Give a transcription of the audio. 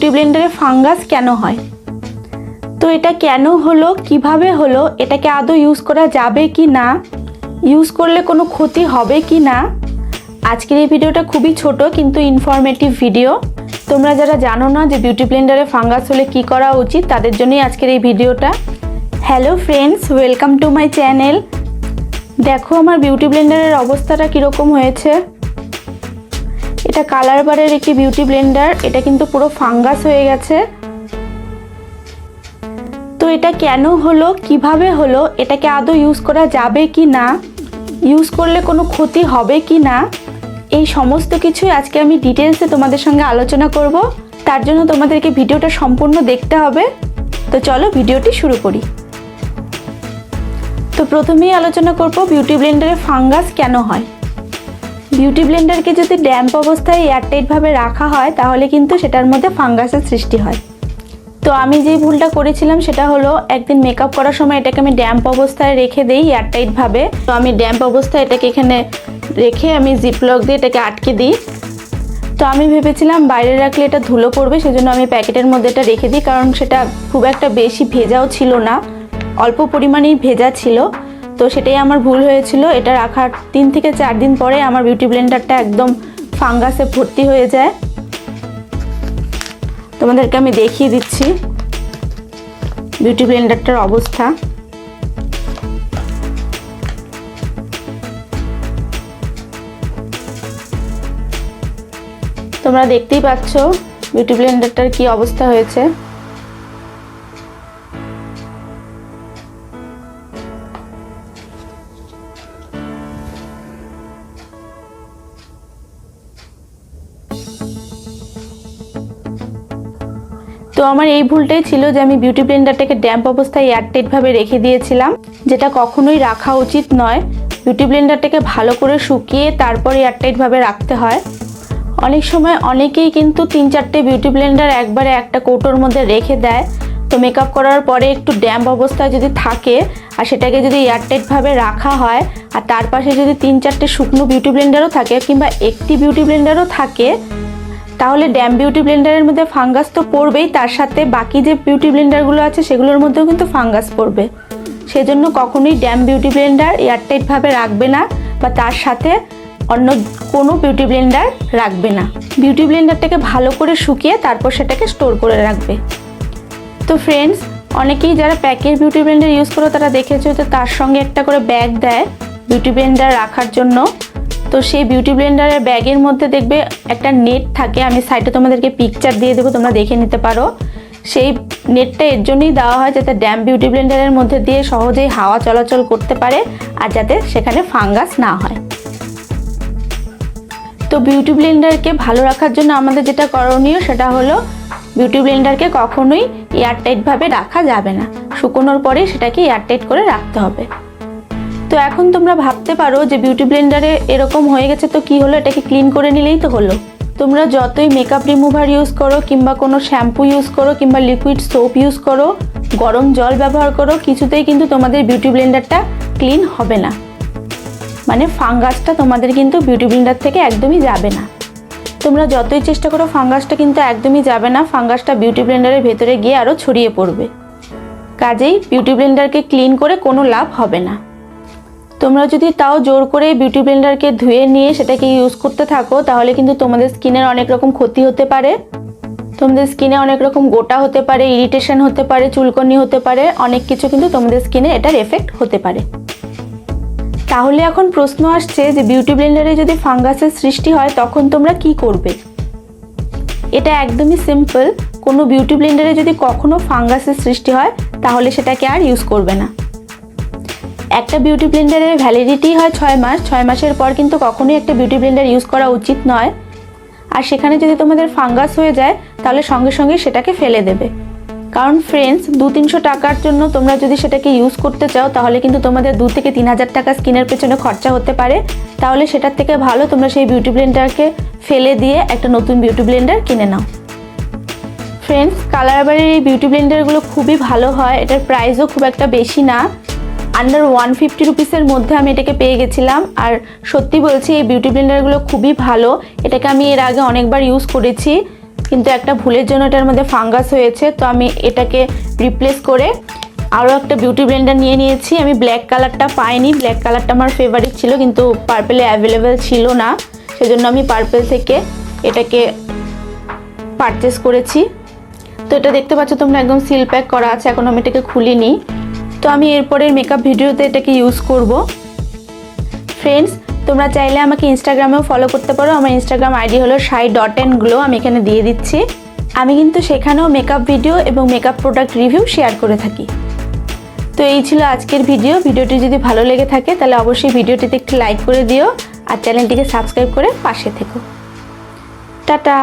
Beauty ব্লেন্ডারে fungus কেন হয়, তো এটা কেন হলো, কিভাবে হলো, এটাকে আদৌ ইউজ করা যাবে কি না, ইউজ করলে কোনো ক্ষতি হবে কি না। আজকের এই ভিডিওটা খুবই ছোট কিন্তু ইনফরমেটিভ ভিডিও। তোমরা যারা জানো না যে বিউটি ব্লেন্ডারে ফাঙ্গাস হলে কি করা উচিত, তাদের জন্যই আজকের এই ভিডিওটা। Hello friends, welcome to my channel. দেখো আমার বিউটি ব্লেন্ডারের অবস্থাটা কীরকম হয়েছে। এটা কালার বারের একটি বিউটি ব্লেন্ডার, এটা কিন্তু পুরো ফাঙ্গাস হয়ে গেছে। তো এটা কেন হলো, কিভাবে হলো, এটাকে আদৌ ইউজ করা যাবে কি না, ইউজ করলে কোনো ক্ষতি হবে কি না, এই সমস্ত কিছুই আজকে আমি ডিটেলসে তোমাদের সঙ্গে আলোচনা করব। তার জন্য তোমাদেরকে ভিডিওটা সম্পূর্ণ দেখতে হবে। তো চলো ভিডিওটি শুরু করি। তো প্রথমেই আলোচনা করব বিউটি ব্লেন্ডারে ফাঙ্গাস কেন হয়। বিউটি ব্লেন্ডারকে যদি ড্যাম্প অবস্থায় এয়ারটাইটভাবে রাখা হয় তাহলে কিন্তু সেটার মধ্যে ফাঙ্গাসের সৃষ্টি হয়। তো আমি যেই ভুলটা করেছিলাম সেটা হলো, একদিন মেকআপ করার সময় এটাকে আমি ড্যাম্প অবস্থায় রেখে দিই এয়ারটাইটভাবে। তো আমি ড্যাম্প অবস্থায় এটাকে এখানে রেখে আমি জিপলক দিয়ে এটাকে আটকে দিই। তো আমি ভেবেছিলাম বাইরে রাখলে এটা ধুলো পড়বে, সেজন্য আমি প্যাকেটের মধ্যে এটা রেখে দিই, কারণ সেটা খুব একটা বেশি ভেজাও ছিল না, অল্প পরিমাণেই ভেজা ছিল। তো সেটাই আমার ভুল হয়েছিল। এটা রাখার 3 থেকে 4 দিন পরে আমার বিউটি ব্লেন্ডারটা একদম ফাঙ্গাসে ভর্তি হয়ে যায়। তোমাদেরকে আমি দেখিয়ে দিচ্ছি বিউটি ব্লেন্ডারটার অবস্থা। তোমরা দেখতেই পাচ্ছ বিউটি ব্লেন্ডারটার কি অবস্থা হয়েছে। তো আমার এই ভুলটাই ছিল যে আমি বিউটি ব্লেন্ডারটাকে ড্যাম্প অবস্থায় এয়ারটাইটভাবে রেখে দিয়েছিলাম, যেটা কখনোই রাখা উচিত নয়। বিউটি ব্লেন্ডারটাকে ভালো করে শুকিয়ে তারপর এয়ারটাইটভাবে রাখতে হয়। অনেক সময় অনেকেই কিন্তু 3-4টে বিউটি ব্লেন্ডার একবারে একটা কৌটোর মধ্যে রেখে দেয়। তো মেকআপ করার পরে একটু ড্যাম্প অবস্থায় যদি থাকে আর সেটাকে যদি এয়ারটাইটভাবে রাখা হয়, আর তার পাশে যদি 3-4টে শুকনো বিউটি ব্লেন্ডারও থাকে কিংবা একটি বিউটি ব্লেন্ডারও থাকে, তাহলে ড্যাম্প বিউটি ব্লেন্ডারের মধ্যে ফাঙ্গাস তো পড়বেই, তার সাথে বাকি যে বিউটি ব্লেন্ডারগুলো আছে সেগুলোর মধ্যেও কিন্তু ফাঙ্গাস পড়বে। সেজন্য কখনোই ড্যাম্প বিউটি ব্লেন্ডার এয়ারটাইটভাবে রাখবে না, বা তার সাথে অন্য কোনো বিউটি ব্লেন্ডার রাখবে না। বিউটি ব্লেন্ডারটাকে ভালো করে শুকিয়ে তারপর সেটাকে স্টোর করে রাখবে। তো ফ্রেন্ডস, অনেকেই যারা প্যাকের বিউটি ব্লেন্ডার ইউজ করো তারা দেখেছো তো তার সঙ্গে একটা করে ব্যাগ দেয় বিউটি ব্লেন্ডার রাখার জন্য। তো সেই বিউটি ব্লেন্ডারের ব্যাগের মধ্যে দেখবে একটা নেট থাকে, আমি সাইডে তোমাদেরকে পিকচার দিয়ে দেবো, তোমরা দেখে নিতে পারো। সেই নেটটা এর জন্যই দেওয়া হয় যাতে ড্যাম্প বিউটি ব্লেন্ডারের মধ্যে দিয়ে সহজেই হাওয়া চলাচল করতে পারে আর যাতে সেখানে ফাঙ্গাস না হয়। তো বিউটি ব্লেন্ডারকে ভালো রাখার জন্য আমাদের যেটা করণীয় সেটা হলো, বিউটি ব্লেন্ডারকে কখনোই এয়ারটাইটভাবে রাখা যাবে না, শুকোনোর পরে সেটাকে এয়ারটাইট করে রাখতে হবে। তো এখন তোমরা ভাবতে পারো যে বিউটি ব্লেন্ডারে এরকম হয়ে গেছে তো কি হলো, এটাকে ক্লিন করে নিলেই তো হলো। তোমরা যতই মেকআপ রিমুভার ইউজ করো কিংবা কোনো শ্যাম্পু ইউজ করো কিংবা লিকুইড সোপ ইউজ করো, গরম জল ব্যবহার করো, কিছুতেই কিন্তু তোমাদের বিউটি ব্লেন্ডারটা ক্লিন হবে না। মানে ফাঙ্গাসটা তোমাদের কিন্তু বিউটি ব্লেন্ডার থেকে একদমই যাবে না। তোমরা যতই চেষ্টা করো ফাঙ্গাসটা কিন্তু একদমই যাবে না, ফাঙ্গাসটা বিউটি ব্লেন্ডারের ভেতরে গিয়ে আরও ছড়িয়ে পড়বে। কাজেই বিউটি ব্লেন্ডারকে ক্লিন করে কোনো লাভ হবে না। তোমরা যদি তাও জোর করে বিউটি ব্লেন্ডারকে ধুয়ে নিয়ে সেটাকে ইউজ করতে থাকো তাহলে কিন্তু তোমাদের স্কিনের অনেক রকম ক্ষতি হতে পারে। তোমাদের স্কিনে অনেক রকম গোটা হতে পারে, ইরিটেশন হতে পারে, চুলকনি হতে পারে, অনেক কিছু কিন্তু তোমাদের স্কিনে এটার এফেক্ট হতে পারে। তাহলে এখন প্রশ্ন আসছে যে বিউটি ব্লেন্ডারে যদি ফাঙ্গাসের সৃষ্টি হয় তখন তোমরা কি করবে। এটা একদমই সিম্পল। কোনো বিউটি ব্লেন্ডারে যদি কখনো ফাঙ্গাসের সৃষ্টি হয় তাহলে সেটাকে আর ইউজ করবে না। একটা বিউটি ব্লেন্ডারের ভ্যালিডিটি হয় 6 মাস। 6 মাসের পর কিন্তু কখনোই একটা বিউটি ব্লেন্ডার ইউজ করা উচিত নয়। আর সেখানে যদি তোমাদের ফাঙ্গাস হয়ে যায় তাহলে সঙ্গে সঙ্গে সেটাকে ফেলে দেবে। কারণ ফ্রেন্ডস, 200-300 টাকার জন্য তোমরা যদি সেটাকে ইউজ করতে চাও তাহলে কিন্তু তোমাদের 2 থেকে 3,000 টাকা স্কিনের পেছনে খরচা হতে পারে। তাহলে সেটার থেকে ভালো তোমরা সেই বিউটি ব্লেন্ডারকে ফেলে দিয়ে একটা নতুন বিউটি ব্লেন্ডার কিনে নাও। ফ্রেন্ডস, কালার বারের এই বিউটি ব্লেন্ডারগুলো খুবই ভালো হয়, এটার প্রাইসও খুব একটা বেশি না, আন্ডার 150 রুপিসের মধ্যে আমি এটাকে পেয়ে গেছিলাম। আর সত্যি বলছি এই বিউটি ব্লেন্ডারগুলো খুবই ভালো, এটাকে আমি এর আগে অনেকবার ইউজ করেছি। কিন্তু একটা ভুলের জন্য এটার মধ্যে ফাঙ্গাস হয়েছে, তো আমি এটাকে রিপ্লেস করে আরও একটা বিউটি ব্লেন্ডার নিয়ে নিয়েছি। আমি ব্ল্যাক কালারটা পাইনি, ব্ল্যাক কালারটা আমার ফেভারিট ছিল কিন্তু পার্পেলে অ্যাভেলেবেল ছিল না, সেজন্য আমি পার্পেল থেকে এটাকে পারচেস করেছি। তো এটা দেখতে পাচ্ছ তোমরা একদম সিল প্যাক করা আছে, এখন আমি এটাকে খুলিনি। তো আমি এরপরের মেকআপ ভিডিওতে এটাকে ইউজ করব। ফ্রেন্ডস, তোমরা চাইলে আমাকে ইনস্টাগ্রামেও ফলো করতে পারো। আমার ইনস্টাগ্রাম আইডি হলো shai.nglow, আমি এখানে দিয়ে দিচ্ছি। আমি কিন্তু সেখানেও মেকআপ ভিডিও এবং মেকআপ প্রোডাক্ট রিভিউ শেয়ার করে থাকি। তো এই ছিল আজকের ভিডিওটি যদি ভালো লেগে থাকে তাহলে অবশ্যই ভিডিওটিতে একটি লাইক করে দিও আর চ্যানেলটিকে সাবস্ক্রাইব করে পাশে থেকো। টাটা।